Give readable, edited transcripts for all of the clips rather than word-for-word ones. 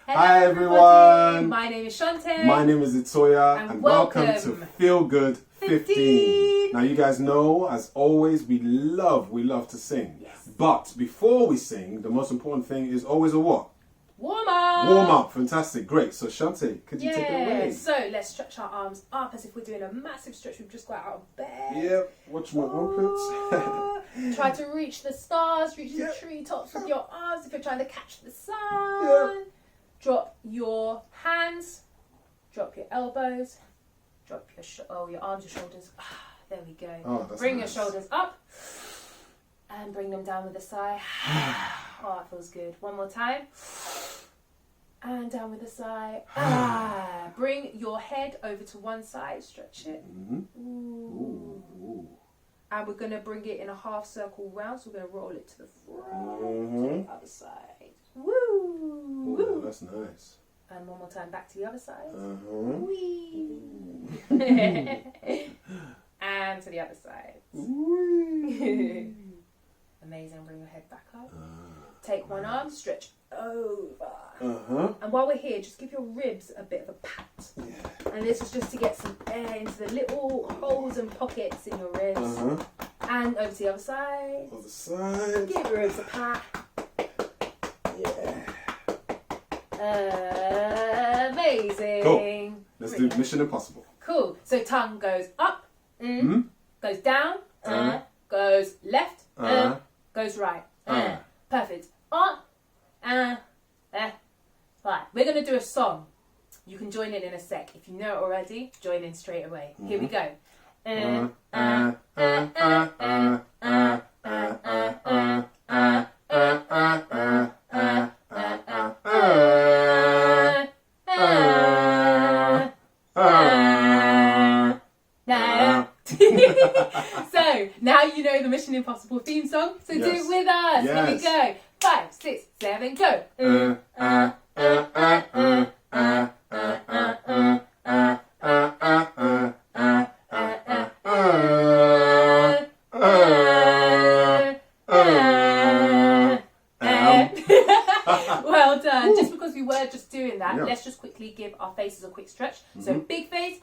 Hi everyone! My name is Chanté. My name is Itoya and welcome to Feel Good 15. Now you guys know, as always, we love to sing. Yes. But before we sing, the most important thing is always a what? Warm up! Warm up, fantastic, great. So Chanté, could you take it away? So let's stretch our arms up as if we're doing a massive stretch. We've just got out of bed. Yep, watch my armpits. Try to reach the stars, reach the treetops with your arms if you're trying to catch the sun. Yep. Drop your hands, drop your elbows, drop your arms, your shoulders. There we go. Oh, that's bring nice. your shoulders up and bring them down with a sigh. Oh, it feels good. One more time. And down with a sigh. Bring your head over to one side, stretch it. Ooh. And we're going to bring it in a half circle round, so we're going to roll it to the front, to the other side. Woo! Ooh, that's nice. And one more time, back to the other side. Wee. And to the other side. Wee. Amazing, bring your head back up. Take one arm, stretch over. And while we're here, just give your ribs a bit of a pat. Yeah. And this is just to get some air into the little holes and pockets in your ribs. And over to the other side. Other side. Give your ribs a pat. Yeah. Amazing. Cool. Let's do Mission Impossible. Cool. So tongue goes up, goes down, goes left, goes right. Perfect. Right. We're going to do a song. You can join in a sec. If you know it already, join in straight away. Here we go. So now you know the Mission Impossible theme song. So do it with us. Here we go. 5, 6, 7, go. Well done. Just because we were just doing that, let's just quickly give our faces a quick stretch. So big face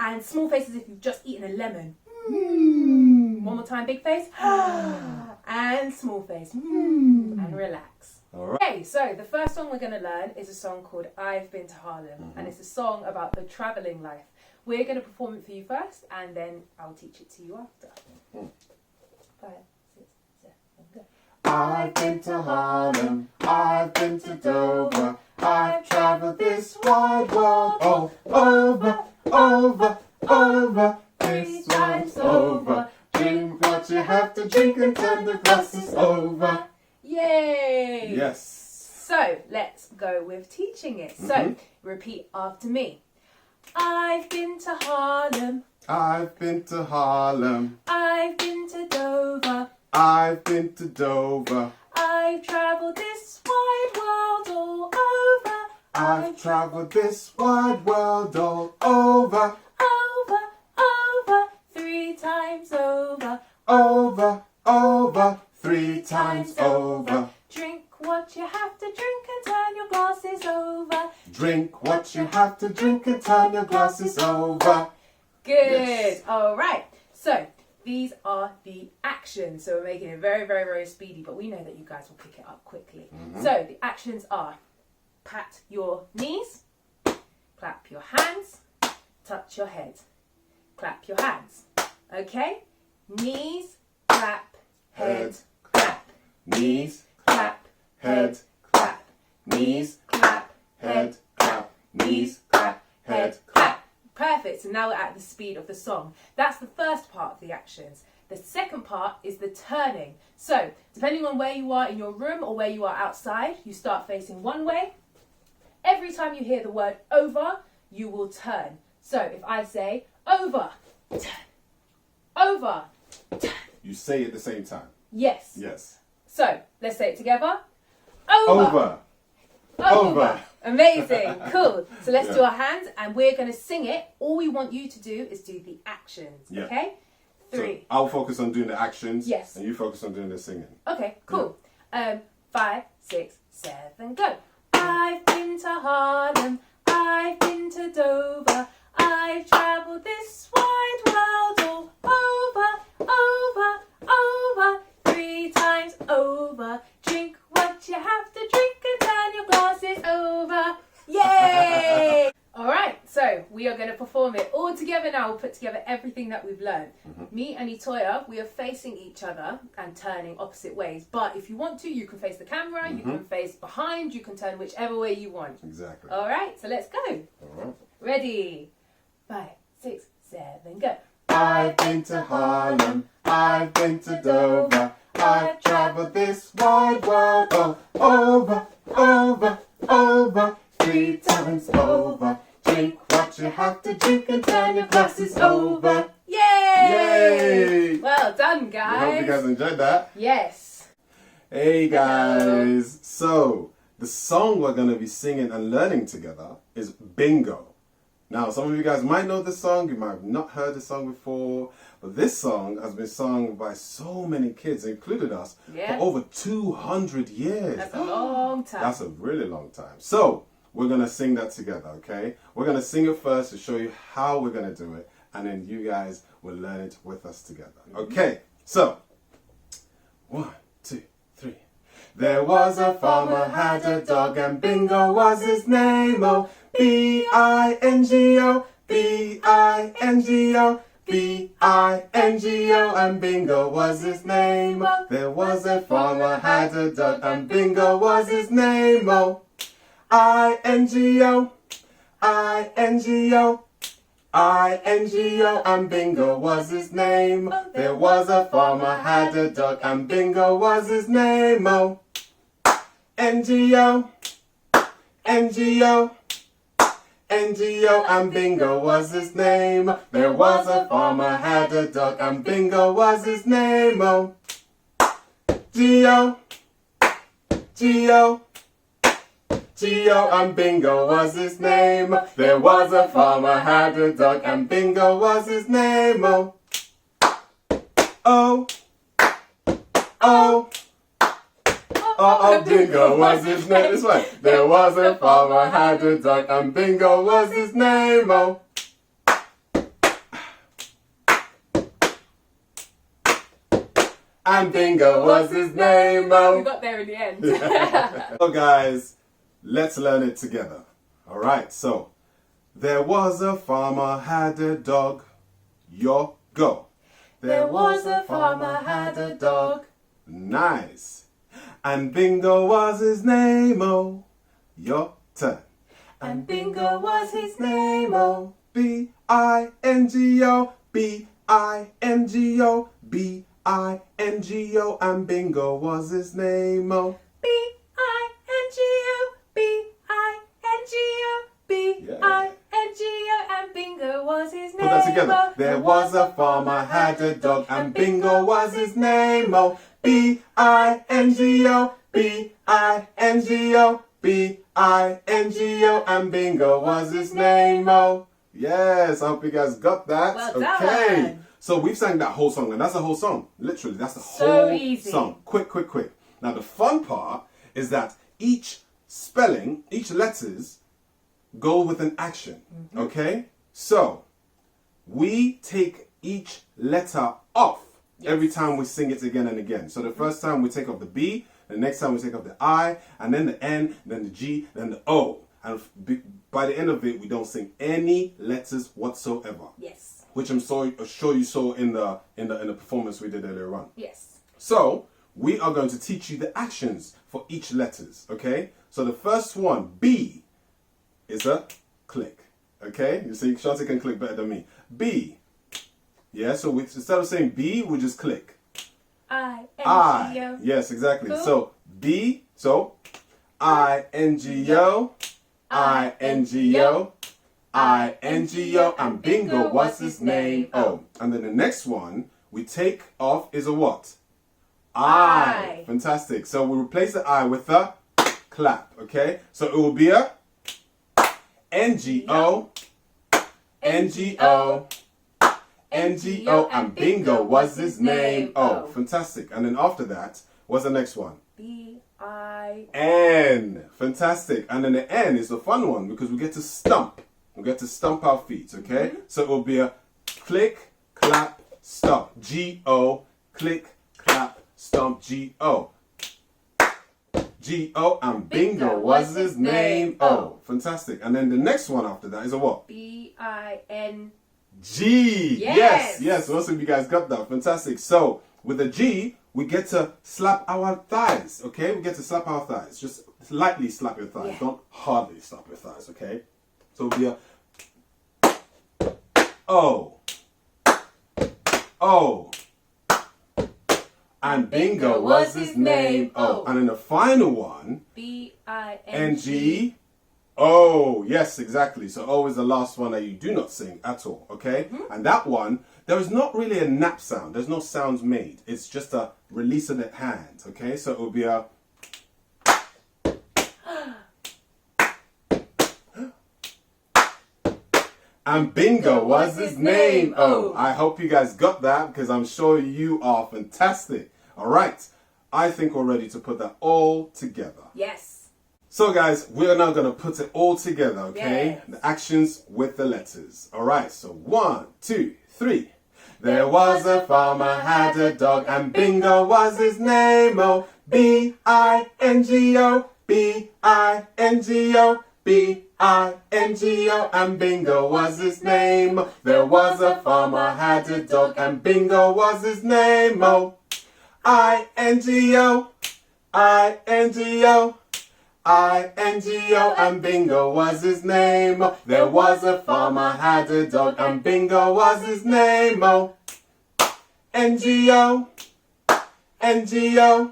and small face as if you've just eaten a lemon. One more time, big face and small face and relax. All right. Okay, so the first song we're going to learn is a song called I've Been to Harlem, and it's a song about the travelling life. We're going to perform it for you first, and then I'll teach it to you after. 5, 6, 7, go. I've been to Harlem, I've been to Dover, I've travelled this wide world, oh, over, this time's over. Drink what you have to drink and turn the glasses over. Yay! Yes. So, let's go with teaching it. So, repeat after me. I've been to Harlem. I've been to Harlem. I've been to Dover. I've been to Dover. I've travelled this wide world all over. I've travelled this wide world all over. Over, 3 times over. Over, 3 times over. Drink what you have to drink and turn your glasses over. Drink what you have to drink and turn your glasses over. Good. Yes. All right. So these are the actions. So we're making it very, very, very speedy, but we know that you guys will pick it up quickly. So the actions are pat your knees, clap your hands, touch your head, clap your hands. Okay? Knees, clap, head, clap. Knees, clap, head, clap. knees, Clap, head, clap. Knees, clap, head, clap. Perfect. So now we're at the speed of the song. That's the first part of the actions. The second part is the turning. So depending on where you are in your room or where you are outside, you start facing one way. Every time you hear the word over, you will turn. So if I say over, turn, over, turn. You say it at the same time. Yes. Yes. So let's say it together. Over. Amazing. Cool. So let's do our hands and we're going to sing it. All we want you to do is do the actions. Yeah. Okay? 3. So I'll focus on doing the actions. Yes. And you focus on doing the singing. Okay, cool. 5, 6, 7, go. been to Harlem, I've been to Dover, I've travelled this wide world all over, 3 times over. Drink what you have to drink and turn your glasses over. Yay! Alright, so we are going to perform it all together now. We'll put together everything that we've learned. Me and Itoya, we are facing each other and turning opposite ways. But if you want to, you can face the camera, you can face behind, you can turn whichever way you want. Exactly. Alright, so let's go. Alright. Ready? 5, 6, 7, go. I've been to Harlem, I've been to Dover, I've travelled this wide world all over, 3 times over. Drink what you have to drink and turn your glasses over. Yay! Yay! Well done, I guys. hope you guys enjoyed that. Yes. Hey guys! So, the song we're going to be singing and learning together is Bingo. Now, some of you guys might know this song, you might have not heard the song before, but this song has been sung by so many kids, including us, for over 200 years. That's a long time. That's a really long time. So, we're going to sing that together, okay? We're going to sing it first to show you how we're going to do it, and then you guys will learn it with us together. Okay, so, 1, 2, 3. There was a farmer had a dog, and Bingo was his name, oh. B-I-N-G-O, B-I-N-G-O, B-I-N-G-O, and Bingo was his name. There was a farmer had a dog, and Bingo was his name, oh. I-N-G-O, I-N-G-O, I-N-G-O, and Bingo was his name. There was a farmer had a dog, and Bingo was his name, oh. N-G-O, N-G-O, N-G-O, and Bingo was his name. There was a farmer had a dog, and Bingo was his name, oh. G-O, G-O, G-O, and Bingo was his name. There was a farmer had a dog, and Bingo was his name, oh. Oh, oh, oh, Bingo was his name. This way. There was a farmer had a dog, and Bingo was his name, oh. And Bingo was his name, oh. We got there in the end. So guys, let's learn it together. Alright, so there was a farmer had a dog. Yo, go. There was a farmer had a dog. Nice. And Bingo was his name, oh. Your turn. And Bingo was his name, oh. B-I-N-G-O, B-I-N-G-O, B-I-N-G-O, and Bingo was his name, oh. B-I-N-G-O, B-I-N-G-O, B-I-N-G-O, and Bingo was his name. Put that together. There was a farmer had a dog, and Bingo was his name, oh. B-I-N-G-O, B-I-N-G-O, B-I-N-G-O, and Bingo was his name, oh. Yes, I hope you guys got that. Well okay. done. So we've sang that whole song, and that's the whole song. Literally, that's the So whole easy. song. Quick. Now the fun part is that each spelling, each letters go with an action. Okay? So we take each letter off every time we sing it again and again. So the first time we take off the B, the next time we take off the I, and then the N, then the G, then the O. And by the end of it, we don't sing any letters whatsoever. Yes. Which I'm sure you saw in the performance we did earlier on. Yes. So we are going to teach you the actions for each letters. Okay. So the first one, B, is a click. Okay. You see, Chanté can click better than me. B. Yeah. So instead of saying B, we just click. I-N-G-O. Yes, exactly. Cool. So B. So I-N-G-O. I-N-G-O. I-N-G-O, and Bingo was his name, oh. And then the next one we take off is a what? I. Fantastic. So we replace the I with a clap, okay? So it will be a N-G-O, N-G-O, N-G-O, and Bingo was his name, oh. Fantastic. And then after that, what's the next one? B-I-N-G-O. B-I-N. Fantastic. And then the N is the fun one because we get to stump. We get to stump our feet, okay? So it will be a click, clap, stomp. G-O, click, clap, stomp, G-O. G-O, and bingo was his name. Oh, fantastic. And then the next one after that is a what? B-I-N. G. Yes. Most of you guys got that. Fantastic. So with a G, we get to slap our thighs, okay? We get to slap our thighs. Just lightly slap your thighs. Yeah. Don't hardly slap your thighs, okay? So it'll be a O. O. And bingo was his name. Oh. And then the final one, B-I-N-G. Oh, yes, exactly. So O is the last one that you do not sing at all, okay? And that one, there is not really a nap sound. There's no sounds made. It's just a release of the hand, okay? So it will be a... And bingo was his name. Oh, I hope you guys got that because I'm sure you are fantastic. All right. I think we're ready to put that all together. Yes. So guys, we're now going to put it all together, okay? Yes. The actions with the letters. All right. So 1, 2, 3. There was a farmer, had a dog, and bingo was his name. Oh, B-I-N-G-O, B-I-N-G-O, B-I-N-G-O, and bingo was his name. There was a farmer, had a dog, and bingo was his name. Oh, I-N-G-O, I-N-G-O, I-N-G-O, and bingo was his name. There was a farmer, had a dog, and bingo was his name. Oh, N-G-O, N-G-O,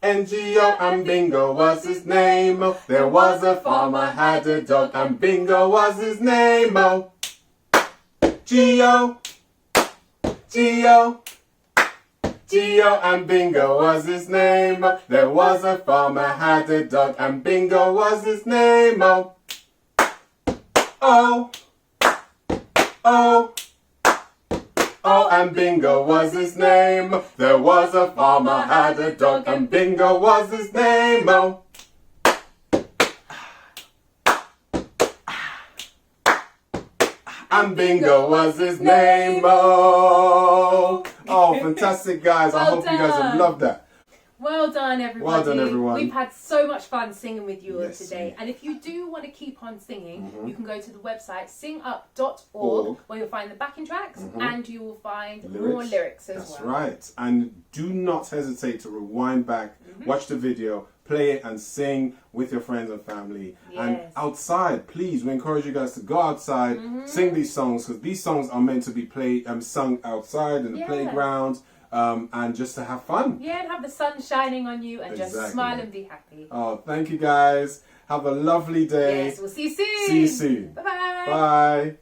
N-G-O, and bingo was his name. There was a farmer, had a dog, and bingo was his name. Oh, G-O, G-O, G-O, and bingo was his name. There was a farmer, had a dog, and bingo was his name. Oh, O, O, O, and bingo was his name. There was a farmer, had a dog, and bingo was his name. Oh, and bingo was his name. Oh, fantastic, guys. I hope you guys have loved that. Well done, everybody. Well done, everyone. We've had so much fun singing with you all Yes, today. And if you do want to keep on singing, you can go to the website singup.org Org. where you'll find the backing tracks and you will find Lyrics. more lyrics as That's well. right. And do not hesitate to rewind back, watch the video, play it and sing with your friends and family. And Yes. outside, please, we encourage you guys to go outside, sing these songs, because these songs are meant to be sung outside in the Yeah. playground, and just to have fun. Yeah, and have the sun shining on you and just Exactly. smile and be happy. Oh, thank you guys. Have a lovely day. Yes, we'll see you soon. See you soon. Bye-bye. Bye.